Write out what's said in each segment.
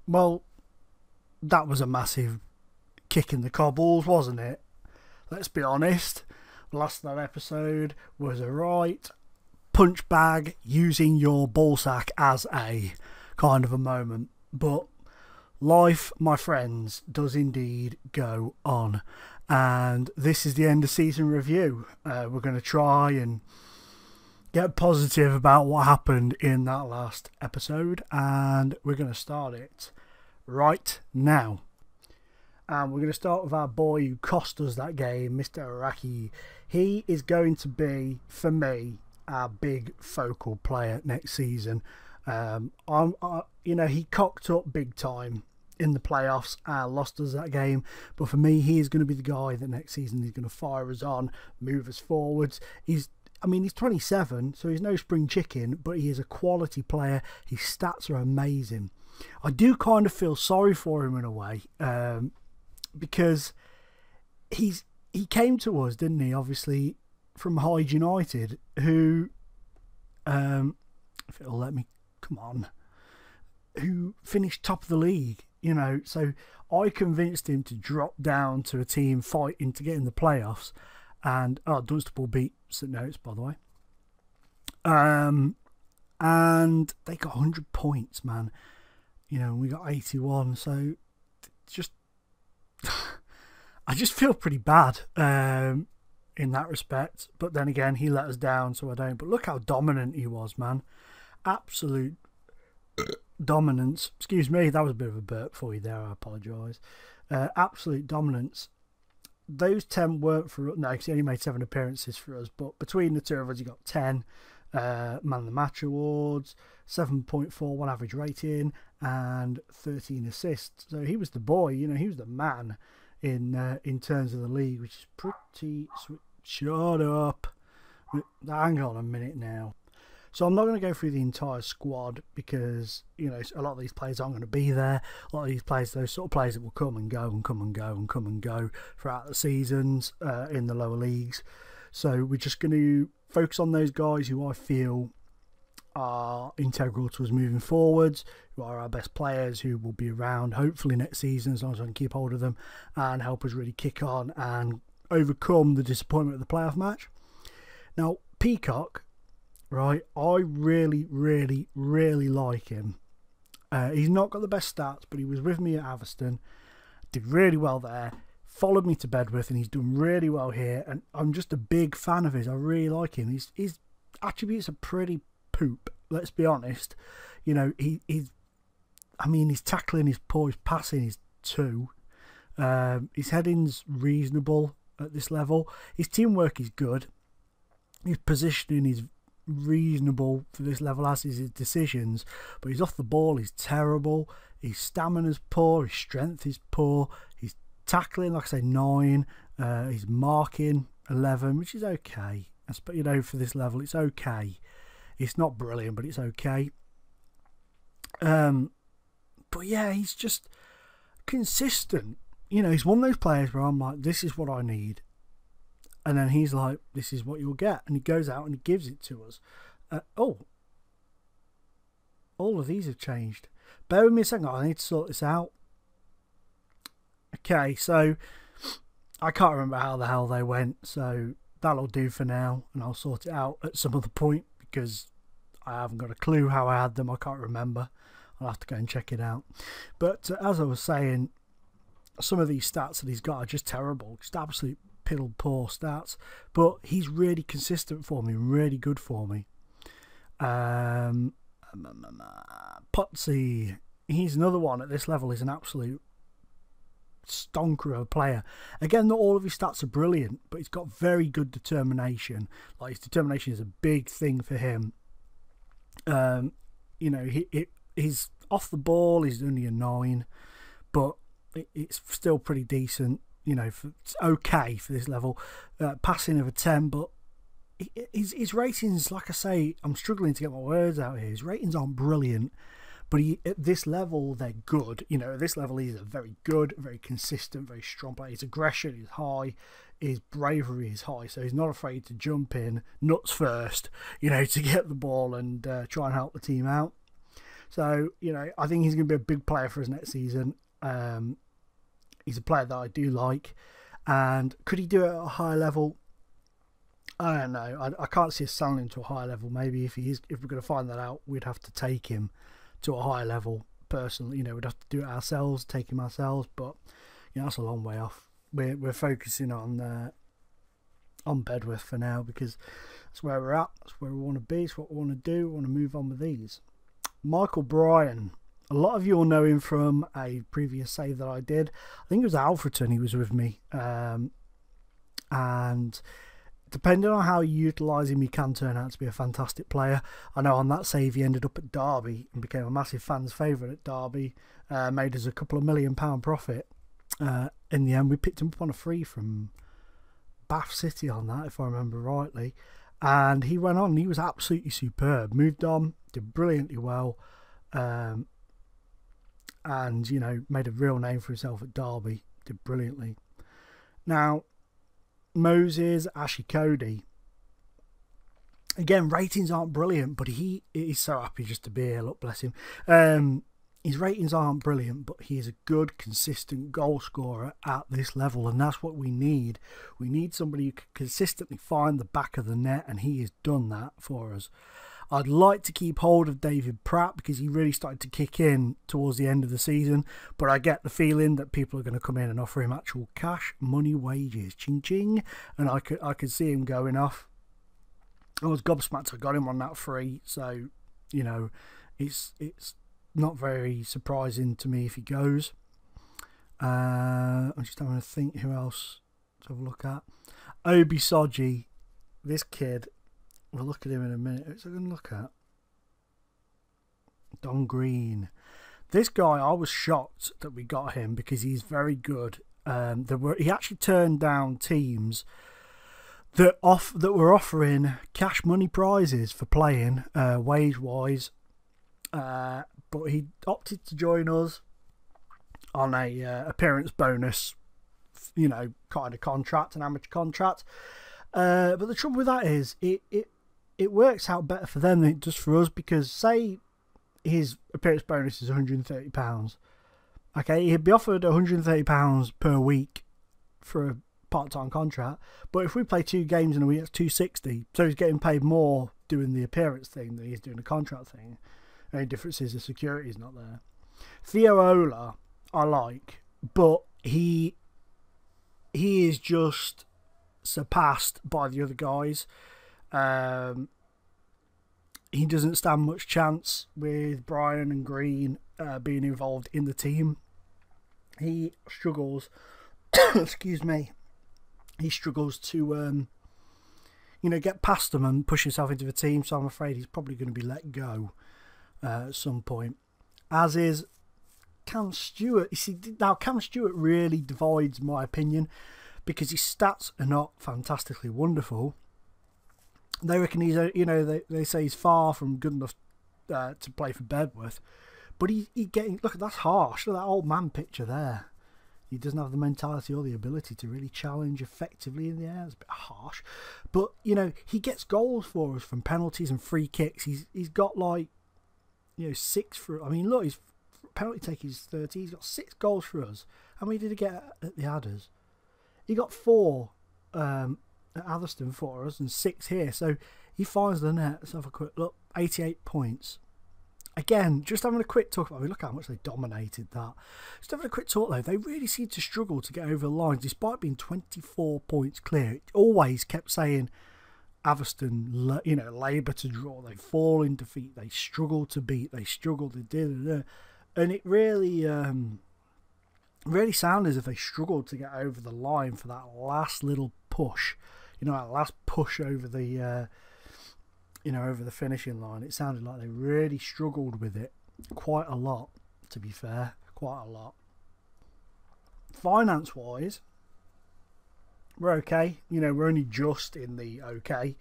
Well, that was a massive kick in the cobbles, wasn't it? Let's be honest. The last of that episode was a right punch bag using your ballsack as a kind of a moment. But life, my friends, does indeed go on. And this is the end of season review. We're going to try and get positive about what happened in that last episode. And we're going to start it right now. And we're going to start with our boy who cost us that game, Mr. Araki. He is going to be, for me, our big focal player next season. He cocked up big time in the playoffs and lost us that game. But for me, he is going to be the guy that next season is going to fire us on, move us forwards. He's 27, so he's no spring chicken, but he is a quality player. His stats are amazing. I do kind of feel sorry for him in a way, because he came to us, didn't he? Obviously from Hyde United, who, if it'll let me, come on, who finished top of the league. So I convinced him to drop down to a team fighting to get in the playoffs, and Dunstable beat St Notes, by the way. And they got 100 points, man. We got 81, so just I just feel pretty bad in that respect. But then again, he let us down, so I don't. But look how dominant he was, man. Absolute dominance. Excuse me, that was a bit of a burp for you there. I apologise. Absolute dominance. Those 10 weren't for us. No, because he only made 7 appearances for us. But between the two of us, he got 10 Man of the Match awards, 7.41 average rating, and 13 assists. So he was the boy. He was the man in terms of the league, which is pretty sweet. Shut up. Hang on a minute now. So I'm not going to go through the entire squad because, a lot of these players aren't going to be there. A lot of these players, those sort of players that will come and go and come and go and come and go throughout the seasons in the lower leagues. So we're just going to focus on those guys who I feel are integral to us moving forwards, who are our best players, who will be around hopefully next season as long as I can keep hold of them and help us really kick on and overcome the disappointment of the playoff match. Now, Peacock, right, I really, really, really like him. He's not got the best stats, but he was with me at Aviston, did really well there, followed me to Bedworth, and he's done really well here, and I'm just a big fan of his. I really like him. His attributes are pretty poop, let's be honest. His tackling is poor, his passing is 2. His heading's reasonable at this level. His teamwork is good. His positioning is reasonable for this level, as is his decisions, but he's off the ball is terrible. His stamina's poor, his strength is poor, his tackling, like I say, 9, his marking 11, which is okay. But for this level, it's okay. It's not brilliant, but it's okay. But yeah, he's just consistent. He's one of those players where I'm like, this is what I need. And then he's like, this is what you'll get. And he goes out and he gives it to us. All of these have changed. Bear with me a second. I need to sort this out. Okay, so I can't remember how the hell they went. So that'll do for now. And I'll sort it out at some other point because I haven't got a clue how I had them. I can't remember. I'll have to go and check it out. But as I was saying, some of these stats that he's got are just terrible. Just absolute piddle poor stats, but he's really consistent for me, really good for me. Potsy, he's another one at this level. He's an absolute stonker of a player. Again, not all of his stats are brilliant, but he's got very good determination. Like, his determination is a big thing for him. He's off the ball, he's only a 9, but it's still pretty decent. It's okay for this level. Passing of a 10, but his ratings, like I say, I'm struggling to get my words out here. His ratings aren't brilliant, but at this level, they're good. At this level, he's a very good, very consistent, very strong player. His aggression is high. His bravery is high, so he's not afraid to jump in, nuts first, to get the ball and try and help the team out. So, you know, I think he's going to be a big player for us next season. He's a player that I do like. And could he do it at a higher level? I don't know. I can't see us selling him to a higher level. Maybe if we're going to find that out, we'd have to take him to a higher level personally. You know, we'd have to do it ourselves, take him ourselves. But, you know, that's a long way off. We're focusing on Bedworth for now, because that's where we're at. That's where we want to be. It's what we want to do. We want to move on with these. Michael Bryan. A lot of you will know him from a previous save that I did. I think it was Alfreton. He was with me. And depending on how you utilise him, he can turn out to be a fantastic player. I know on that save he ended up at Derby and became a massive fan's favourite at Derby. Made us a couple of £1 million profit. In the end, we picked him up on a free from Bath City on that, if I remember rightly. And he went on. He was absolutely superb. Moved on, did brilliantly well. And, you know, made a real name for himself at Derby. Did brilliantly. Now, Moses, Ashley Cody. Again, ratings aren't brilliant, but he's so happy just to be here. Look, bless him. His ratings aren't brilliant, but he is a good, consistent goal scorer at this level, and that's what we need. We need somebody who can consistently find the back of the net, and he has done that for us. I'd like to keep hold of David Pratt because he really started to kick in towards the end of the season, but I get the feeling that people are going to come in and offer him actual cash, money, wages, ching ching, and I could see him going off. I was gobsmacked. I got him on that free, so you know, it's not very surprising to me if he goes. I'm just having to think who else to have a look at. Obi Soji, this kid. We'll look at him in a minute. Who's I going to look at? Don Green. This guy, I was shocked that we got him because he's very good. He actually turned down teams that were offering cash money prizes for playing, wage-wise. But he opted to join us on a appearance bonus, you know, kind of contract, an amateur contract. But the trouble with that is it works out better for them than it does for us, because say his appearance bonus is £130. Okay, he'd be offered £130 per week for a part-time contract, but if we play 2 games in a week, that's £260. So he's getting paid more doing the appearance thing than he's doing the contract thing. The only difference is the security is not there. Theo Ola, I like, but he is just surpassed by the other guys. He doesn't stand much chance with Brian and Green being involved in the team. He struggles. Excuse me. He struggles to, you know, get past them and push himself into the team. So I'm afraid he's probably going to be let go at some point. As is Cam Stewart. You see, now Cam Stewart really divides my opinion, because his stats are not fantastically wonderful. They reckon he's, you know, they say he's far from good enough to play for Bedworth. But he getting, look, that's harsh. Look at that old man picture there. He doesn't have the mentality or the ability to really challenge effectively in the air. It's a bit harsh. But, you know, he gets goals for us from penalties and free kicks. He's got, like, you know, 6 for, I mean, look, his penalty take is 30. He's got 6 goals for us. How many did he get at the Adders? He got 4 at Atherstone for us and 6 here. So he finds the net. Let's have a quick look. 88 points. Again, just having a quick talk about, I mean, look how much they dominated that. Just having a quick talk though, they really seem to struggle to get over the line despite being 24 points clear. It always kept saying Atherstone, you know, labour to draw. They fall in defeat. They struggle to beat. They struggle to do. And it really, really sounded as if they struggled to get over the line for that last little push. You know, that last push over the, you know, over the finishing line. It sounded like they really struggled with it quite a lot, to be fair. Quite a lot. Finance-wise, we're okay. You know, we're only just in the okay.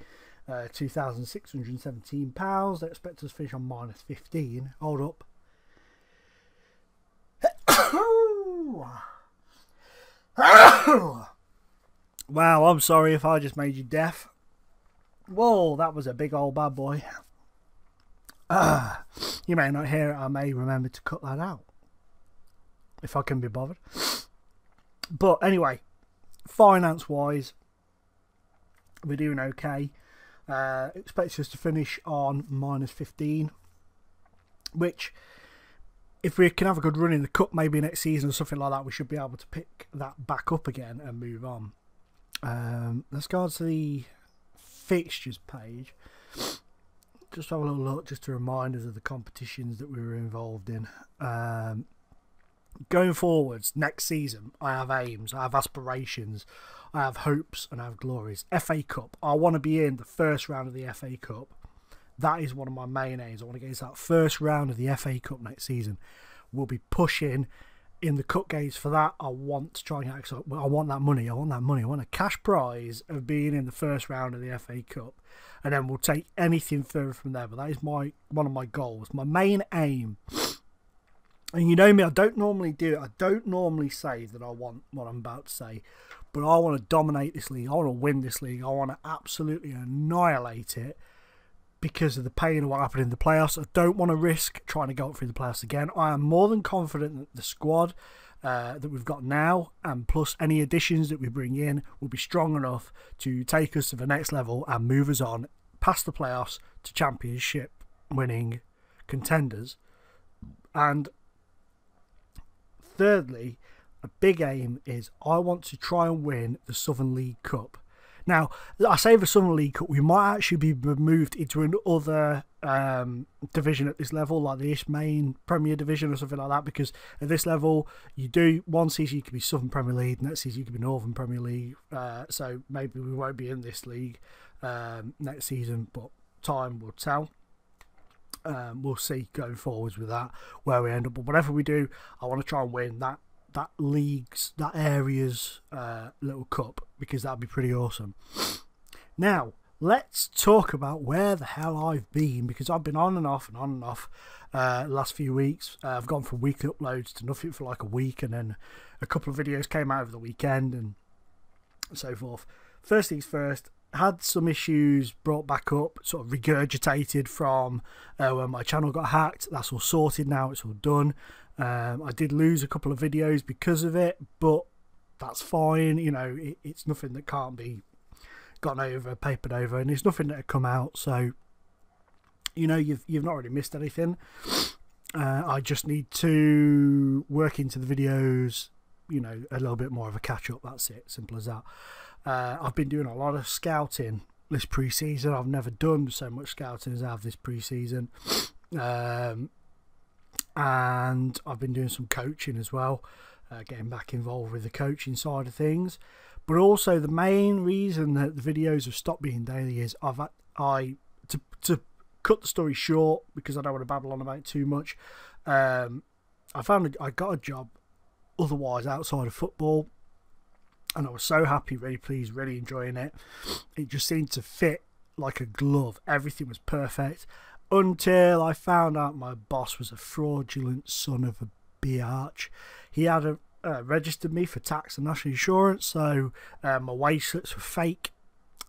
£2,617. They expect us to finish on -15. Hold up. Wow, I'm sorry if I just made you deaf. Whoa, that was a big old bad boy. You may not hear it. I may remember to cut that out if I can be bothered. But anyway, finance-wise, we're doing okay. Expects us to finish on -15, which, if we can have a good run in the cup, maybe next season or something like that, we should be able to pick that back up again and move on. Let's go to the fixtures page. Just have a little look, just to remind us of the competitions that we were involved in. Going forwards, next season, I have aims, I have aspirations, I have hopes, and I have glories. FA Cup, I want to be in the first round of the FA Cup. That is one of my main aims. I want to get into that first round of the FA Cup next season. We'll be pushing in the cup games for that. I want to try and get, I want that money. I want a cash prize of being in the first round of the FA Cup, and then we'll take anything further from there. But that is one of my goals, my main aim. And you know me, I don't normally do it. I don't normally say that I want what I'm about to say, but I want to dominate this league. I want to win this league. I want to absolutely annihilate it because of the pain of what happened in the playoffs. I don't want to risk trying to go up through the playoffs again. I am more than confident that the squad that we've got now, and plus any additions that we bring in, will be strong enough to take us to the next level and move us on past the playoffs to championship winning contenders. And thirdly, a big aim is I want to try and win the Southern League Cup. Now, I say the Southern League Cup, we might actually be moved into another division at this level, like the East Main Premier Division or something like that, because at this level, you do one season you could be Southern Premier League, next season you could be Northern Premier League, so maybe we won't be in this league next season, but time will tell. We'll see going forwards with that, where we end up. But whatever we do, I want to try and win that league's, that area's little cup, because that'd be pretty awesome. Now, let's talk about where the hell I've been, because I've been on and off the last few weeks. I've gone from weekly uploads to nothing for like a week, and then a couple of videos came out over the weekend and so forth. First things first, had some issues brought back up, sort of regurgitated from when my channel got hacked. That's all sorted now, it's all done. I did lose a couple of videos because of it, but that's fine. You know, it's nothing that can't be gone over, papered over, and it's nothing that had come out, so you know, you've not really missed anything. I just need to work into the videos, you know, a little bit more of a catch up. That's it, simple as that. I've been doing a lot of scouting this pre-season. I've never done so much scouting as I have this pre-season. And I've been doing some coaching as well, getting back involved with the coaching side of things. But also the main reason that the videos have stopped being daily is to cut the story short, because I don't want to babble on about it too much. I got a job otherwise outside of football, and I was so happy, really pleased, really enjoying it. It just seemed to fit like a glove. Everything was perfect until I found out my boss was a fraudulent son of a biatch. He had registered me for tax and national insurance, so my wage slips were fake,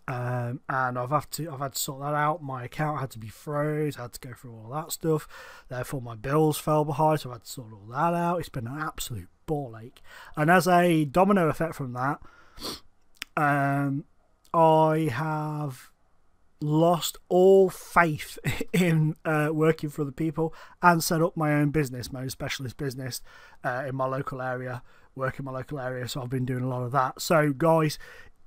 and I've had to sort that out. My account had to be froze. I had to go through all that stuff. Therefore, my bills fell behind, so I had to sort all that out. It's been an absolute ball ache, and as a domino effect from that, I have lost all faith in working for other people, and set up my own business, my own specialist business in my local area, work in my local area. So I've been doing a lot of that. So guys,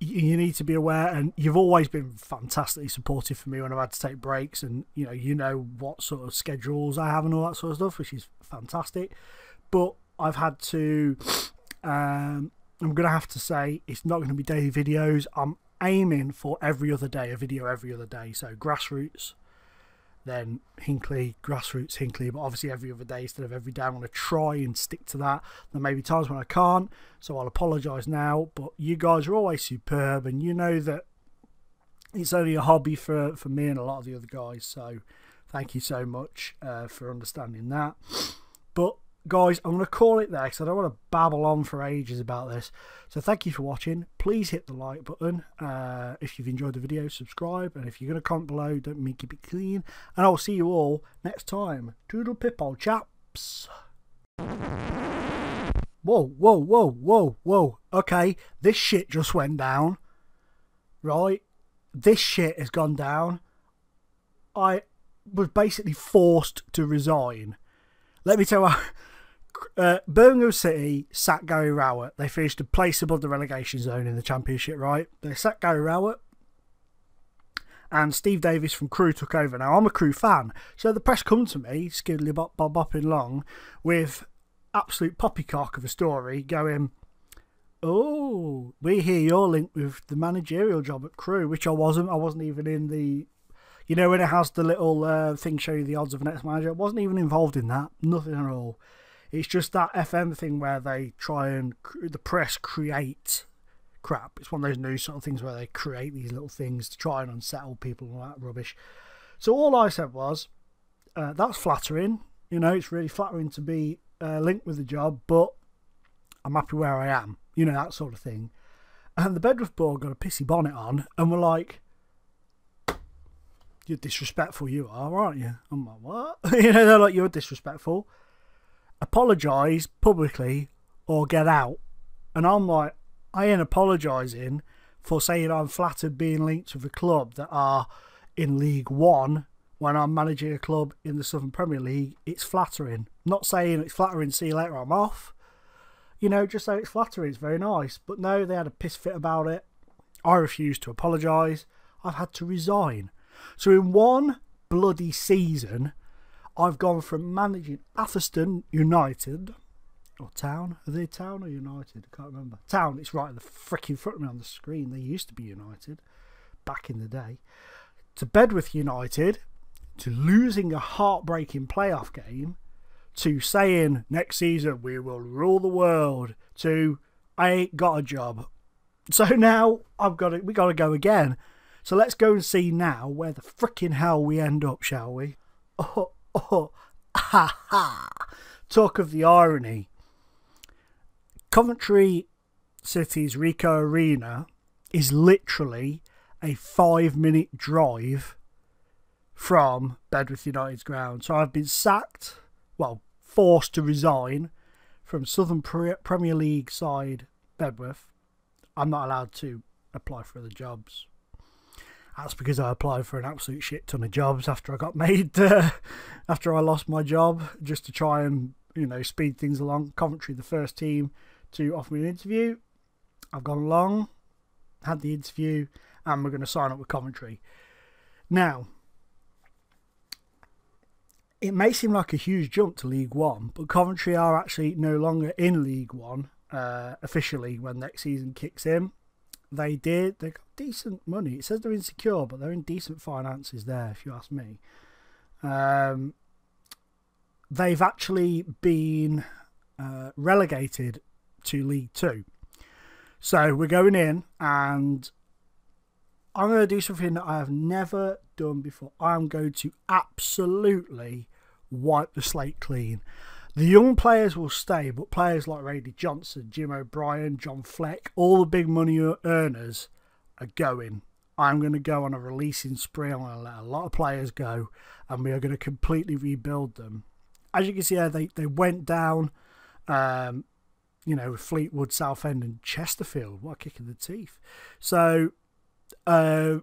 you need to be aware, and you've always been fantastically supportive for me when I've had to take breaks, and you know what sort of schedules I have and all that sort of stuff, which is fantastic. But I've had to I'm gonna have to say it's not going to be daily videos. I'm aiming for every other day, a video every other day. So Grassroots, then Hinckley, Grassroots, Hinckley, but obviously every other day instead of every day. I'm going to try and stick to that. There may be times when I can't, so I'll apologise now, but you guys are always superb, and you know that it's only a hobby for me and a lot of the other guys, so thank you so much for understanding that. But guys, I'm going to call it there because I don't want to babble on for ages about this. So thank you for watching. Please hit the like button if you've enjoyed the video. Subscribe, and if you're going to comment below, don't mean keep it clean. And I'll see you all next time. Toodle pip, old chaps. Whoa, whoa, whoa, whoa, whoa. Okay, this shit just went down. Right? This shit has gone down. I was basically forced to resign. Let me tell you, Birmingham City sacked Gary Rowett. They finished a place above the relegation zone in the Championship, right? They sacked Gary Rowett, and Steve Davis from Crew took over. Now, I'm a Crew fan, so the press come to me, skiddly bopping along, with absolute poppycock of a story, going, "Oh, we hear you're linked with the managerial job at Crew," which I wasn't. I wasn't even in the... You know, when it has the little thing show you the odds of an ex-manager, I wasn't even involved in that. Nothing at all. It's just that FM thing where they try and, the press create crap. It's one of those news sort of things where they create these little things to try and unsettle people and all that rubbish. So all I said was, that's flattering. You know, it's really flattering to be linked with the job, but I'm happy where I am. You know, that sort of thing. And the Bedworth board got a pissy bonnet on and were like, "You're disrespectful, you are, aren't you?" I'm like, "What?" You know, they're like, "You're disrespectful. Apologise publicly or get out." And I'm like, I ain't apologising for saying I'm flattered being linked with a club that are in League One when I'm managing a club in the Southern Premier League. It's flattering. Not saying it's flattering, see you later, I'm off. You know, just say it's flattering, it's very nice. But no, they had a piss fit about it. I refused to apologise. I've had to resign. So in one bloody season, I've gone from managing Atherstone United, or Town. Are they Town or United? I can't remember. Town, it's right in the freaking front of me on the screen. They used to be United back in the day. To Bedworth United, to losing a heartbreaking playoff game, to saying next season we will rule the world, to I ain't got a job. So now we got to go again. So let's go and see now where the frickin' hell we end up, shall we? Oh, ha ha. Talk of the irony. Coventry City's Ricoh Arena is literally a 5-minute drive from Bedworth United's ground. So I've been sacked, well, forced to resign from Southern Premier League side Bedworth. I'm not allowed to apply for other jobs. That's because I applied for an absolute shit ton of jobs after I got made, after I lost my job, just to try and, you know, speed things along. Coventry, the first team to offer me an interview. I've gone along, had the interview, and we're going to sign up with Coventry. Now, it may seem like a huge jump to League One, but Coventry are actually no longer in League One officially when next season kicks in. They got decent money. It says they're insecure, but they're in decent finances there, if you ask me. They've actually been relegated to League Two. So we're going in, and I'm going to do something that I have never done before. I'm going to absolutely wipe the slate clean. The young players will stay, but players like Rady Johnson, Jim O'Brien, John Fleck, all the big money earners are going. I'm going to go on a releasing spree. I'm going to let a lot of players go, and we are going to completely rebuild them. As you can see, they went down, you know, Fleetwood, Southend and Chesterfield. What a kick in the teeth. So we're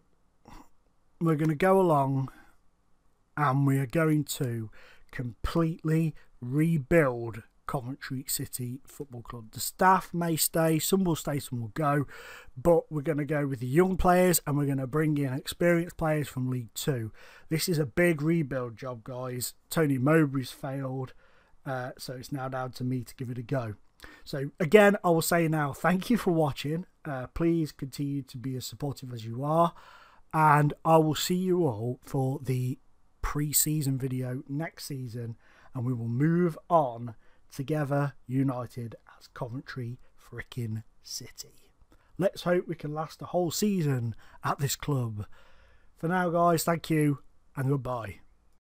going to go along, and we are going to completely rebuild Coventry City Football Club. The staff may stay, some will stay, some will go, but we're going to go with the young players, and we're going to bring in experienced players from League Two. This is a big rebuild job, guys. Tony Mowbray's failed, so it's now down to me to give it a go. So again, I will say now, thank you for watching. Please continue to be as supportive as you are, and I will see you all for the pre-season video next season, and we will move on together, united as Coventry frickin' City. Let's hope we can last a whole season at this club. For now, guys, thank you and goodbye.